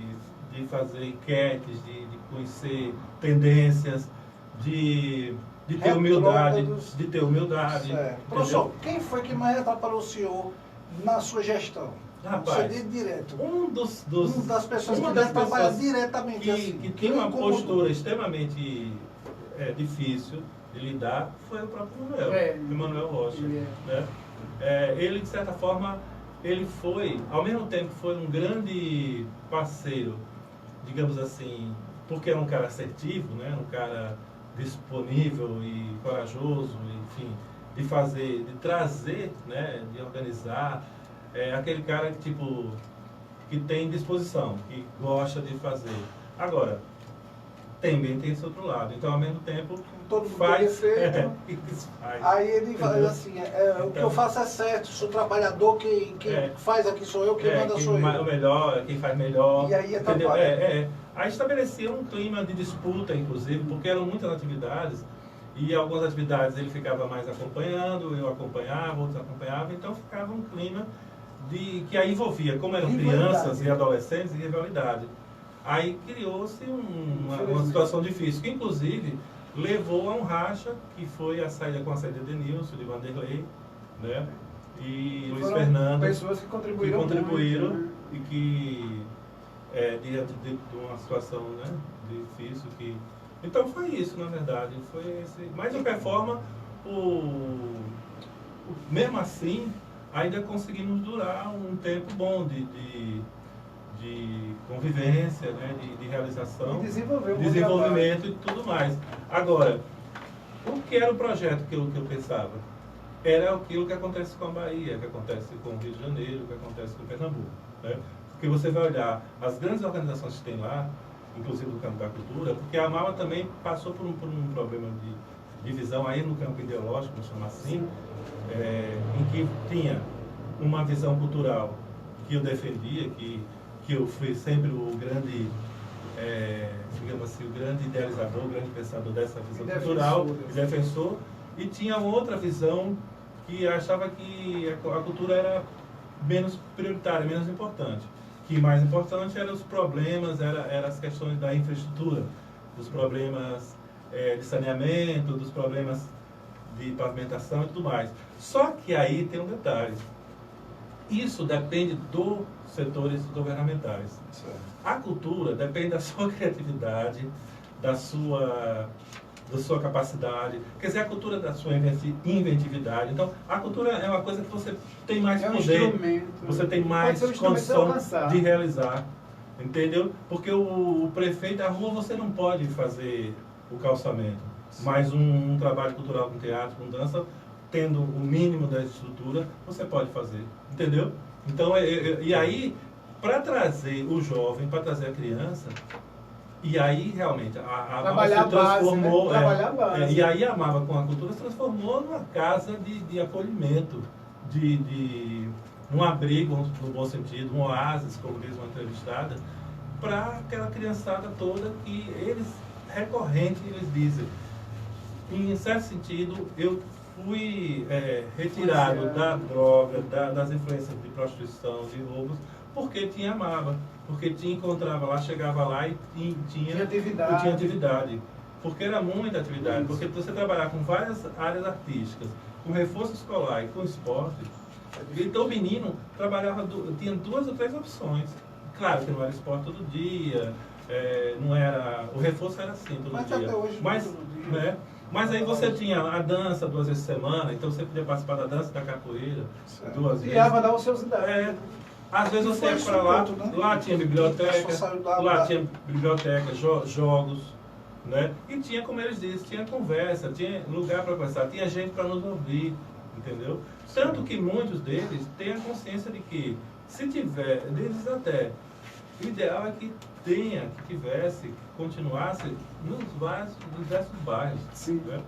fazer enquetes, de conhecer tendências, de ter humildade. Professor, quem foi que mais atrapalhou o senhor na sua gestão? Rapaz, você direto. Uma das pessoas que deve trabalhar diretamente que tinha uma postura extremamente difícil de lidar foi o próprio Emanuel Rocha. Né? Ele, de certa forma, ele foi, ao mesmo tempo, foi um grande parceiro, digamos assim, porque era um cara assertivo, né? Um cara disponível e corajoso, enfim, de trazer, né? De organizar. Aquele cara que tem disposição, que gosta de fazer. Agora, também tem esse outro lado. Então, ao mesmo tempo, Todo mundo faz... tem defeito. faz. Aí ele fala Entendeu? assim, o que eu faço é certo, sou trabalhador, quem faz aqui sou eu, quem manda sou eu. O melhor, quem faz melhor. E aí entendeu? atrapalha. Aí estabelecia um clima de disputa, inclusive, porque eram muitas atividades, e algumas atividades ele ficava mais acompanhando, eu acompanhava, outros acompanhavam, então ficava um clima que aí envolvia, como eram crianças e adolescentes, de rivalidade. Aí criou-se uma situação difícil, que inclusive levou a um racha, que foi a saída com a saída de Nilson, de Vanderlei, né? E Luiz Foram Fernando, pessoas que contribuíram muito, né? e que diante de uma situação, né, difícil que... Então foi isso, na verdade, foi esse... Mas de qualquer forma, mesmo assim, ainda conseguimos durar um tempo bom de convivência, né, de realização, E desenvolver um desenvolvimento e tudo mais. Agora, o que era o projeto que eu pensava? Era aquilo que acontece com a Bahia, que acontece com o Rio de Janeiro, que acontece com Pernambuco, né? Porque você vai olhar as grandes organizações que tem lá, inclusive do campo da cultura, porque a Amava também passou por um problema de divisão aí no campo ideológico, vamos chamar assim, em que tinha uma visão cultural que eu defendia, que eu fui sempre o grande, digamos assim, o grande idealizador, o grande pensador dessa visão cultural e defensor, e tinha outra visão que achava que a cultura era menos prioritária, menos importante. Que mais importante eram os problemas, eram as questões da infraestrutura, dos problemas de saneamento, dos problemas de pavimentação e tudo mais. Só que aí tem um detalhe. Isso depende dos setores governamentais. A cultura depende da sua criatividade, da sua capacidade, quer dizer, a cultura da sua inventividade. Então, a cultura é uma coisa que você tem mais poder, você tem mais condição de realizar, entendeu? Porque o prefeito da rua você não pode fazer o calçamento, mas um trabalho cultural com teatro, com dança, tendo o mínimo da estrutura, você pode fazer, entendeu? Então, e aí, para trazer o jovem, para trazer a criança, e aí realmente a Amava se transformou, base, né? Trabalhar a base. E aí a Amava com a cultura se transformou numa casa de acolhimento, um abrigo, no bom sentido, um oásis, como diz uma entrevistada, para aquela criançada toda que eles dizem, em certo sentido, eu fui retirado da droga, das influências de prostituição, de roubos, porque tinha Amava, porque encontrava lá, chegava lá e tinha atividade. Porque era muita atividade, porque você trabalhar com várias áreas artísticas, com reforço escolar e com esporte, então o menino trabalhava, tinha 2 ou 3 opções. Claro que não era esporte todo dia, não era, o reforço era assim todo dia. Até hoje, todo dia. Mas aí você tinha a dança 2 vezes por semana, então você podia participar da dança, da capoeira, 2 vezes. Criava da ociosidade. Às vezes você ia para lá, lá tinha biblioteca, jogos, né? E tinha, como eles dizem, tinha conversa, tinha lugar para conversar, tinha gente para nos ouvir, entendeu? Tanto que muitos deles têm a consciência de que, se tiver, deles até, o ideal é que tivesse, que continuasse nos diversos bairros. Sim. Né?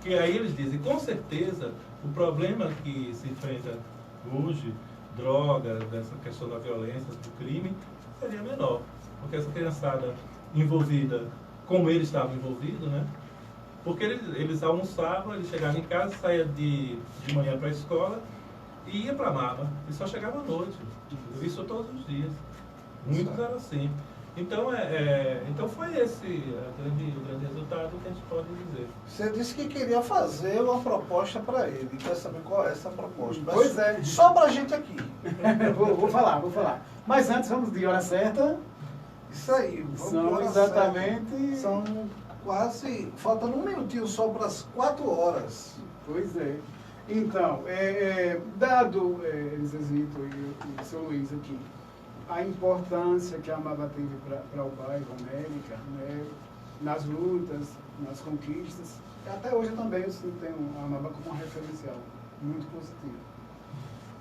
Que aí eles dizem, com certeza, o problema que se enfrenta hoje, droga, dessa questão da violência, do crime, seria menor. Porque essa criançada envolvida, como eles estavam envolvidos, né? Porque eles almoçavam, eles chegavam em casa, saía de manhã para a escola e ia para a Amava. E só chegava à noite. Isso todos os dias. Muitos eram assim. Então, então foi esse o grande resultado que a gente pode dizer. Você disse que queria fazer uma proposta para ele. Quer saber qual é essa proposta? Pois é. Só para a gente aqui. vou falar. Mas antes, vamos de hora certa. Isso aí. São exatamente... São quase... Faltando um minutinho só para as 4 horas. Pois é. Então, dado Elisezito e o seu Luiz aqui, a importância que a Amava teve para o bairro América, né, nas lutas, nas conquistas, até hoje também eu tenho a Amava como um referencial muito positivo.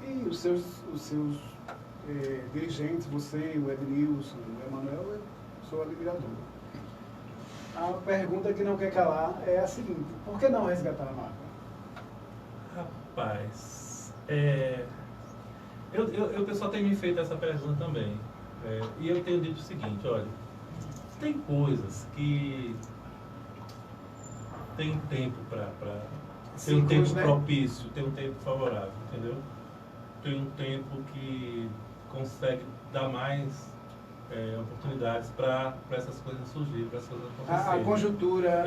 E os seus dirigentes, você, o Ednilson, o Emanuel, sou admirador. A pergunta que não quer calar é a seguinte: por que não resgatar a marca? Rapaz, o pessoal tem me feito essa pergunta também. E eu tenho dito o seguinte, olha, tem coisas que tem tempo para tem um tempo propício, tem um tempo favorável, entendeu? Tem um tempo que consegue dar mais oportunidades para essas coisas surgirem, para essas coisas acontecerem. A conjuntura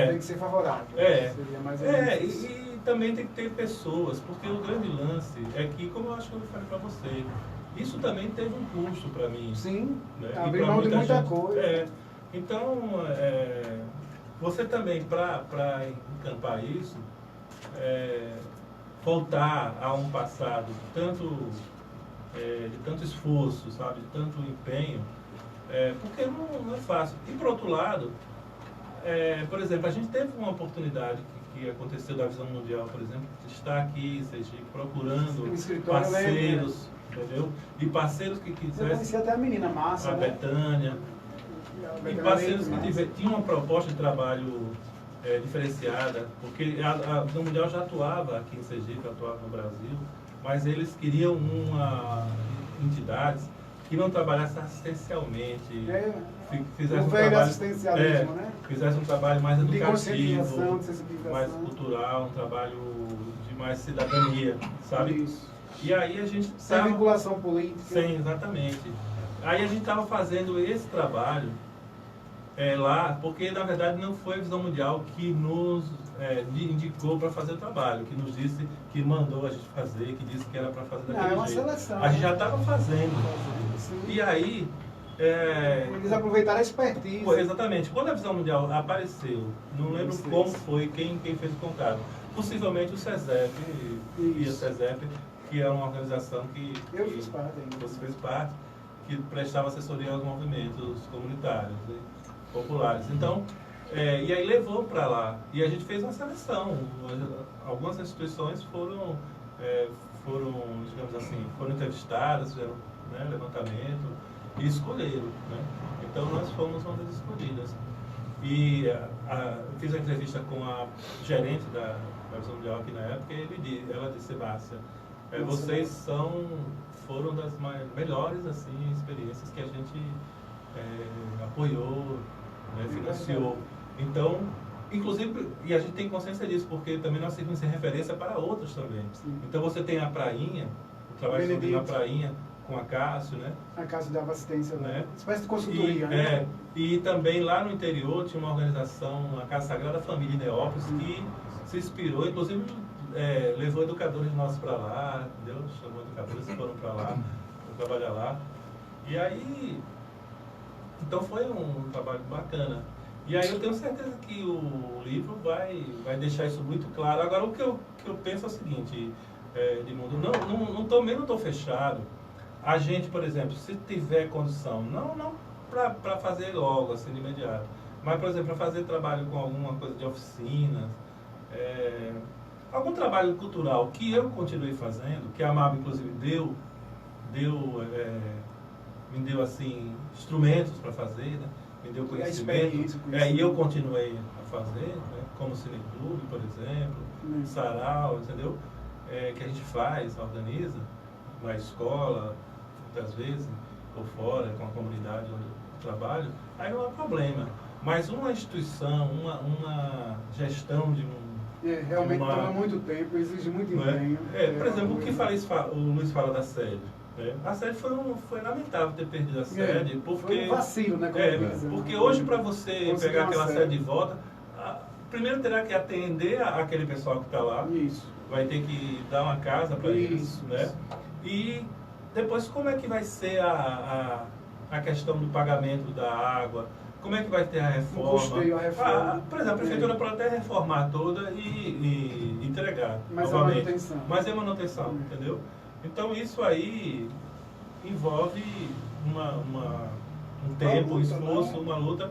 tem que ser favorável. Seria mais ou menos isso. E também tem que ter pessoas, porque o grande lance é que, como eu acho que eu falei para você, isso também teve um custo para mim. Sim, né? abrir mão de muita coisa. Então, você também, para encampar isso, voltar a um passado de tanto esforço, sabe, de tanto empenho, porque não é fácil. E por outro lado, por exemplo, a gente teve uma oportunidade que aconteceu da Visão Mundial, por exemplo, de estar aqui em Sergipe procurando parceiros, entendeu? E parceiros que Eu quisessem. conheci até a menina Márcia, A Betânia. E parceiros que tinham uma proposta de trabalho diferenciada, porque a Visão Mundial já atuava aqui em Sergipe, atuava no Brasil, mas eles queriam entidades que não trabalhassem assistencialmente, fizessem um trabalho, assistencialismo, né? fizessem um trabalho mais de conscientização, educativo, de sensibilização, mais cultural, um trabalho de mais cidadania, sabe? Isso. E aí a gente Sem vinculação política. Sim, exatamente. Aí a gente estava fazendo esse trabalho lá, porque na verdade não foi a Visão Mundial que nos indicou para fazer o trabalho, que nos disse, que mandou a gente fazer, que disse que era para fazer daquele É uma jeito. seleção. A gente já estava fazendo. Sim. E aí... Eles aproveitaram a expertise. Exatamente. Quando a Visão Mundial apareceu, não lembro como foi, quem fez o contato. Possivelmente o SESEP, e a SESEP, que é uma organização que fiz parte ainda. Você fez parte, que prestava assessoria aos movimentos comunitários, né, populares. Então, e aí levou para lá. E a gente fez uma seleção. Algumas instituições foram, digamos assim, foram entrevistadas, fizeram levantamento e escolheram. Né? Então nós fomos uma das escolhidas. E fiz a entrevista com a gerente da Visão Mundial aqui na época e ela disse: Sebastião, vocês foram das melhores assim, experiências que a gente apoiou, financiou. Então, inclusive, e a gente tem consciência disso, porque também nós servimos de referência para outros também. Sim. Então você tem a Prainha, o trabalho sobre a Prainha, com a Cássio, né? A Cássio dava assistência, né? Espécie de consultoria, né? E também lá no interior tinha uma organização, a Casa Sagrada Família em Neópolis, que se inspirou, inclusive levou educadores nossos para lá, entendeu? Chamou educadores que foram para lá, para trabalhar lá. E aí, então foi um trabalho bacana. E aí eu tenho certeza que o livro vai deixar isso muito claro. Agora, o que eu penso é o seguinte, Edmundo, também não estou fechado. A gente, por exemplo, se tiver condição, não para fazer logo, assim, de imediato, mas, por exemplo, para fazer trabalho com alguma coisa de oficinas, algum trabalho cultural que eu continuei fazendo, que a MAB, inclusive, me deu, assim, instrumentos para fazer, né? Me deu conhecimento, e eu continuei a fazer, né? Como o Cineclube, por exemplo, Sarau, entendeu? Que a gente organiza, na escola, muitas vezes, ou fora, com a comunidade onde eu trabalho, aí não há problema. Mas uma instituição, uma gestão de realmente toma muito tempo, exige muito empenho. Por exemplo, o que o Luiz fala da sede. A sede foi lamentável ter perdido a sede, porque... Foi um vacilo, né? Porque hoje, para você pegar aquela sede de volta, primeiro terá que atender aquele pessoal que está lá. Isso. Vai ter que dar uma casa para eles, né? E depois, como é que vai ser a questão do pagamento da água? Como é que vai ter a reforma? Custeio a reforma. Por exemplo, a prefeitura pode até reformar toda e entregar novamente. Mas é manutenção, entendeu? Então isso aí envolve um tempo, um esforço, uma luta.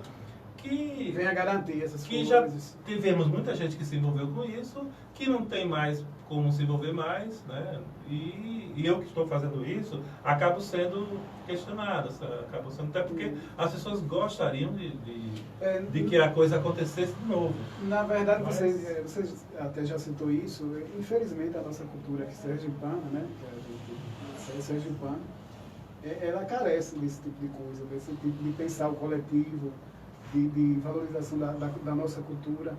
que Vem a garantir essas que já coisas. tivemos muita gente que se envolveu com isso, que não tem mais como se envolver mais, né? E eu que estou fazendo isso, acabo sendo questionado, acabo sendo até porque as pessoas gostariam de que a coisa acontecesse de novo. Na verdade, Mas- você até já citou isso, infelizmente a nossa cultura aqui sergipana, né? Que a gente é sergipana, ela carece desse tipo de coisa, desse tipo de pensar o coletivo, de valorização da nossa cultura.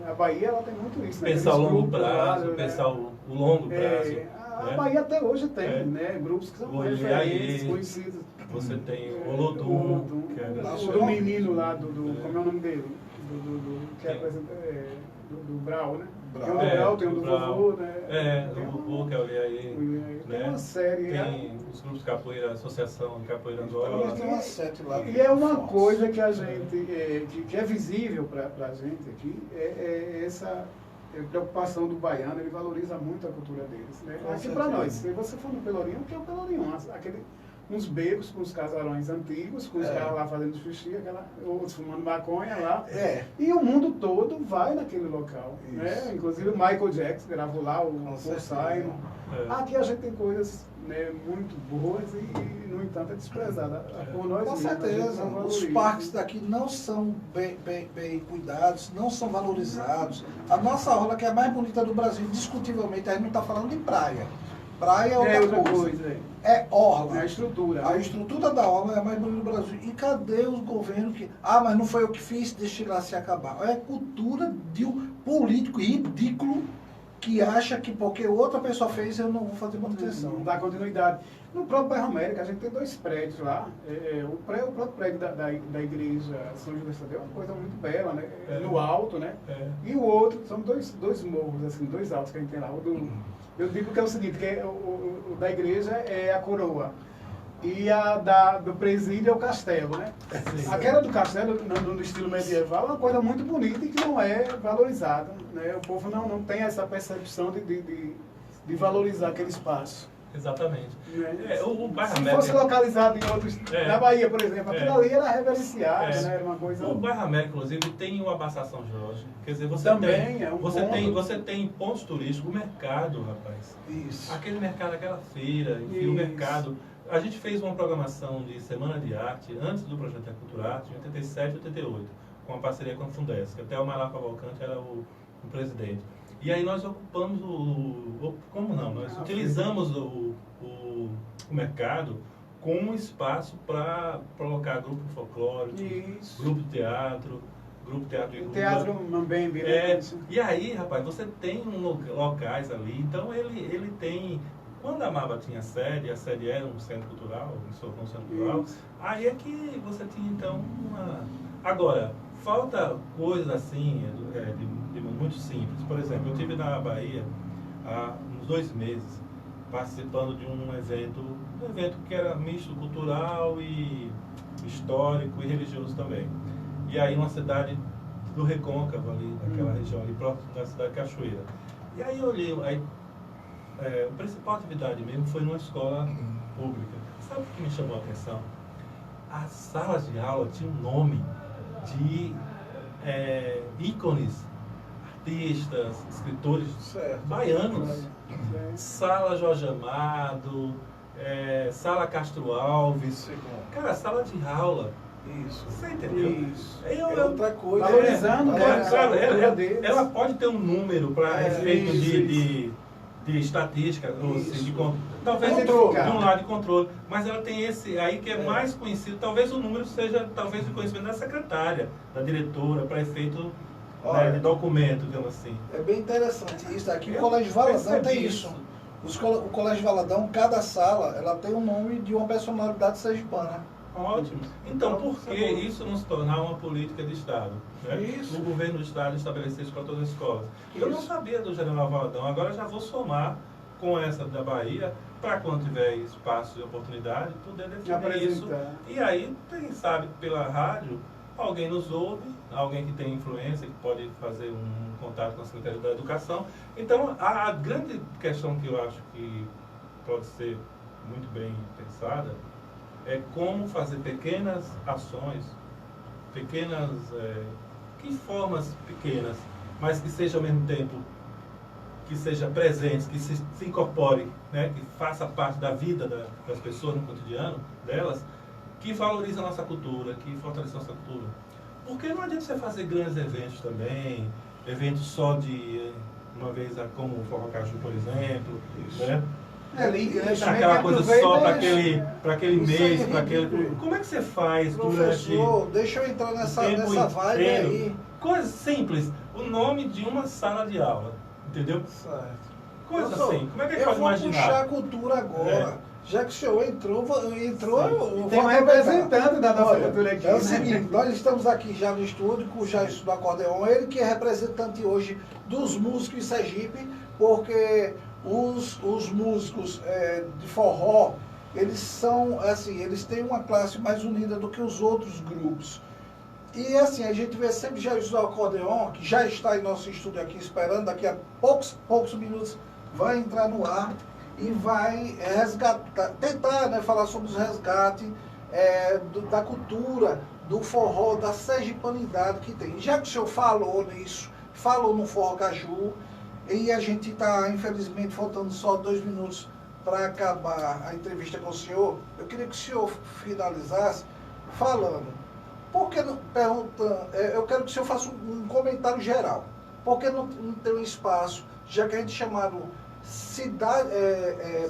A Bahia ela tem muito isso, né? Pensar o Aqueles longo grupos lá, prazo, né? pensar o longo prazo. A né? Bahia até hoje tem, É. né? Grupos que são O referentes, Ilhaí, conhecidos. Você tem o Olodum, Olodum, que é o do menino lá, como é o nome dele? Que é Tem. do Brau, né? Brau. Tem o do Brau, tem o do Brau. vovô, né? É, Tem do vovô, que é o Ilhaí. Tem né? uma série. Tem os grupos de capoeira, a Associação de Capoeira Pelo Angola. menos tem umas 7 lá. E é uma coisa que a gente, que é visível para a gente aqui, essa preocupação do baiano, ele valoriza muito a cultura deles. Né? Com Aqui para certeza. nós, se você for no Pelourinho, o que é o Pelourinho? Uns becos com os casarões antigos, com os caras lá fazendo xixi, outros fumando maconha lá. É. E o mundo todo vai naquele local. Né? Isso. Inclusive o Michael Jackson gravou lá, o Com Paul certeza. Simon. É. Aqui a gente tem coisas, né, muito boas e, no entanto, é desprezada por nós Com mesmos, a gente certeza. não Os valoriza. parques daqui não são bem cuidados, não são valorizados. A nossa orla, que é a mais bonita do Brasil, indiscutivelmente, a gente não está falando de praia. Praia é outra coisa. É orla. É a estrutura. A né? estrutura da orla é a mais bonita do Brasil. E cadê os governos que... Ah, mas não foi eu que fiz, deixa lá se acabar. É a cultura de um político ridículo que acha que porque outra pessoa fez, eu não vou fazer manutenção. Não dá continuidade. No próprio bairro América, a gente tem 2 prédios lá. O próprio prédio da igreja São Judas Tadeu é uma coisa muito bela, né? É. No alto, né? É. E o outro, são dois morros, assim, 2 altos que a gente tem lá. Eu digo que é o seguinte, que o da igreja é a coroa. E a do presídio é o castelo, né? Sim. Aquela do castelo, no estilo medieval, é uma coisa muito bonita e que não é valorizada. Né? O povo não tem essa percepção de valorizar aquele espaço. Exatamente. Né? O bairro Se América. fosse localizado em outros... É. Na Bahia, por exemplo, aquilo É. ali era reverenciado, É. né? Era uma coisa... O bairro América, inclusive, tem o Abaçá São Jorge. Quer dizer, você Também tem, é um você ponto. tem, você tem pontos turísticos, o mercado, rapaz. Isso. Aquele mercado, aquela feira, enfim, o Isso. mercado. A gente fez uma programação de Semana de Arte antes do projeto da Cultura Arte, em 87 e 88, com uma parceria com a Fundesc. Até o Mará Cavalcante era o presidente. E aí nós ocupamos como não? Nós utilizamos o mercado como um espaço para colocar grupo folclórico, Isso. grupo de teatro de O rua. Teatro Mambembe, né? E aí, rapaz, você tem locais ali, então ele tem... Quando a MABA tinha sede, a sede era um centro cultural, um centro cultural, Isso. aí é que você tinha então uma... Agora, falta coisas assim, muito simples. Por exemplo, eu estive na Bahia há uns 2 meses, participando de um evento que era misto cultural e histórico e religioso também. E aí uma cidade do Recôncavo ali, naquela região ali, próximo da cidade de Cachoeira. E aí eu olhei, a principal atividade mesmo foi numa escola pública. Sabe o que me chamou a atenção? As salas de aula tinham um nome de ícones, artistas, escritores Certo. baianos. Sala Jorge Amado, Sala Castro Alves. Segundo. Cara, sala de aula. Isso. Você entendeu? Isso. É outra coisa. Valorizando, né? Claro, cultura deles. ela pode ter um número para respeito de estatística, ou Isso. de talvez Controle. de um lado de controle, mas ela tem esse aí que é mais conhecido, talvez o número seja talvez o conhecimento da secretária, da diretora, para efeito Olha. de documento, digamos assim. É bem interessante isso. Aqui o Eu Colégio Valadão percebi tem isso. O Colégio Valadão, cada sala, ela tem o nome de uma personalidade sergipana. Ótimo. Então, por que isso não se tornar uma política de Estado? Né? Isso. O governo do Estado estabelecer isso para todas as escolas. Eu não Isso. sabia do General Valadão, agora já vou somar com essa da Bahia, para quando tiver espaço e oportunidade, poder definir isso. Apresentar. E aí, quem sabe, pela rádio, alguém nos ouve, alguém que tem influência, que pode fazer um contato com a Secretaria da Educação. Então, a grande questão que eu acho que pode ser muito bem pensada é como fazer pequenas ações que formas pequenas, mas que sejam ao mesmo tempo, que sejam presentes, que se incorpore, né? Que faça parte da vida das pessoas no cotidiano delas, que valorize a nossa cultura, que fortaleça a nossa cultura. Porque não adianta você fazer grandes eventos também, eventos só de uma vez, como o Forró Caju, por exemplo, né? Aquela coisa só para aquele mês, para aquele... Como é que você faz Professor, deixa eu entrar nessa vibe aí. Coisa simples, o nome de uma sala de aula, entendeu? Certo. Coisa Professor, assim, como é que a gente pode eu vou imaginar? puxar a cultura agora. Já que o senhor entrou, eu Tem vou um aproveitar. representante da nossa Olha, cultura aqui. é o seguinte, nós estamos aqui já no estúdio com o Jair do Acordeon, ele que é representante hoje dos músicos em Sergipe, porque os músicos de forró, eles são, assim, eles têm uma classe mais unida do que os outros grupos. E assim, a gente vê sempre Jair do Acordeon, que já está em nosso estúdio aqui esperando, daqui a poucos minutos vai entrar no ar e vai resgatar, tentar, né, falar sobre os resgates da cultura, do forró, da sergipanidade que tem. Já que o senhor falou nisso, falou no Forró Caju, e a gente está, infelizmente, faltando só 2 minutos para acabar a entrevista com o senhor, eu queria que o senhor finalizasse falando, eu quero que o senhor faça um comentário geral. Por que não tem um espaço, já que a gente chamaram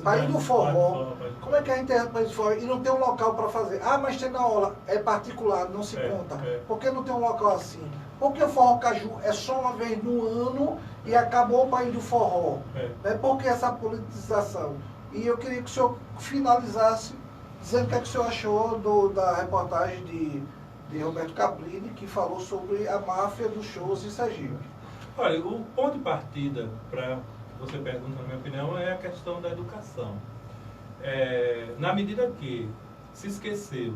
Bahia do Forró, como é que a gente é Bahia do Forró e não tem um local para fazer? Ah, mas tem na aula, é particular, não se conta. Por que não tem um local assim? Porque o Forró Caju é só uma vez no ano e acabou o Bahia do Forró. Por que essa politização? E eu queria que o senhor finalizasse dizendo o que, é que o senhor achou da reportagem de Roberto Cabrini, que falou sobre a máfia dos shows em Sergipe. Olha, o ponto de partida para você pergunta, na minha opinião, é a questão da educação. Na medida que se esqueceu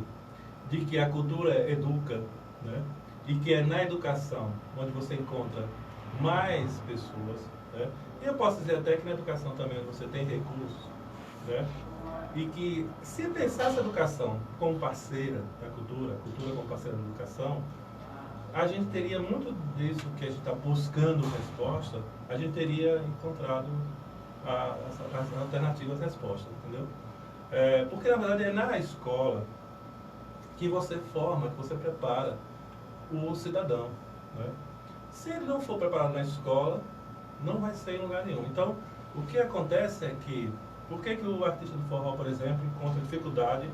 de que a cultura educa, né, e que é na educação onde você encontra mais pessoas, né, e eu posso dizer até que na educação também você tem recursos, né, e que se pensar essa educação como parceira da cultura, a cultura como parceira da educação, a gente teria muito disso que a gente está buscando resposta, a gente teria encontrado as alternativas respostas, entendeu? Porque, na verdade, é na escola que você forma, que você prepara o cidadão, né? Se ele não for preparado na escola, não vai ser em lugar nenhum. Então, o que acontece é que, por que o artista do forró, por exemplo, encontra dificuldade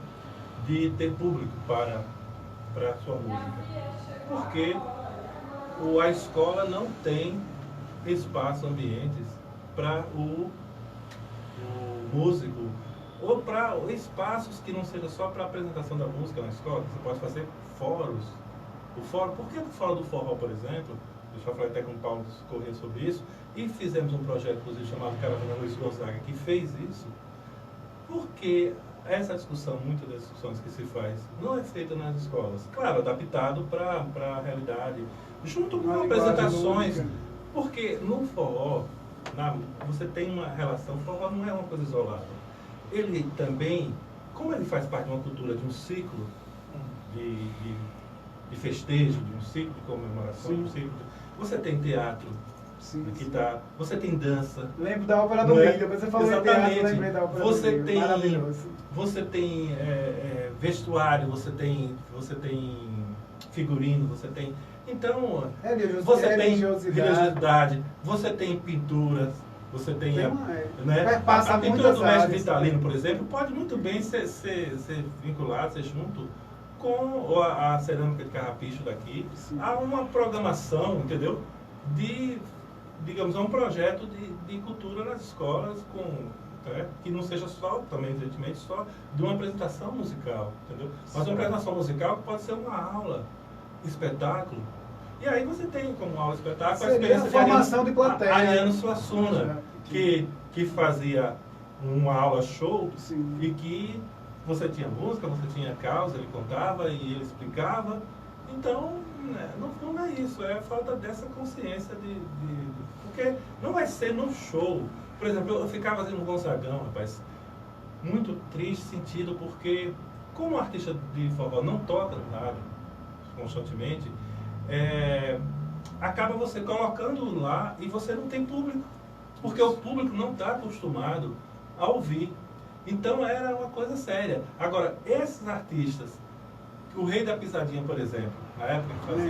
de ter público para a sua música? Porque a escola não tem espaço, ambientes para o músico, ou para espaços que não seja só para a apresentação da música na escola. Você pode fazer fóruns. Por que o Fórum do Forró, por exemplo, eu já falei até com o Paulo Corrêa sobre isso, e fizemos um projeto, inclusive, chamado Caravana Luiz Gonzaga, que fez isso, porque essa discussão, muitas das discussões que se faz, não é feita nas escolas. Claro, adaptado para a realidade, junto com apresentações, porque no forró, você tem uma relação, o forró não é uma coisa isolada. Ele também, como ele faz parte de uma cultura, de um ciclo de festejo, de um ciclo de comemoração, você tem teatro, você tem dança. Lembro da ópera do Milho, você falou em teatro, lembrei da ópera você do Milho, maravilhoso. Você tem vestuário, você tem figurino, você tem... Então, você tem religiosidade, você tem pinturas, você tem a pintura do mestre Vitalino, por exemplo, pode muito bem ser vinculado, ser junto com a cerâmica de Carrapicho daqui. Há uma programação, entendeu? Digamos, um projeto de cultura nas escolas, que não seja só, também, evidentemente, só de uma apresentação musical, entendeu? Mas uma apresentação musical que pode ser uma aula, espetáculo. E aí você tem como aula espetáculo a experiência de formação de plateia. Ariano Suassuna, que fazia uma aula show. Sim. E que você tinha música, você tinha causa, ele contava e ele explicava. Então, não é isso, é a falta dessa consciência porque não vai ser no show. Por exemplo, eu ficava no Gonzagão, rapaz, muito triste sentido, porque como artista de forró não toca no rádio, constantemente, acaba você colocando lá e você não tem público, porque o público não está acostumado a ouvir. Então era uma coisa séria. Agora, esses artistas, o Rei da Pisadinha, por exemplo, na época que fazia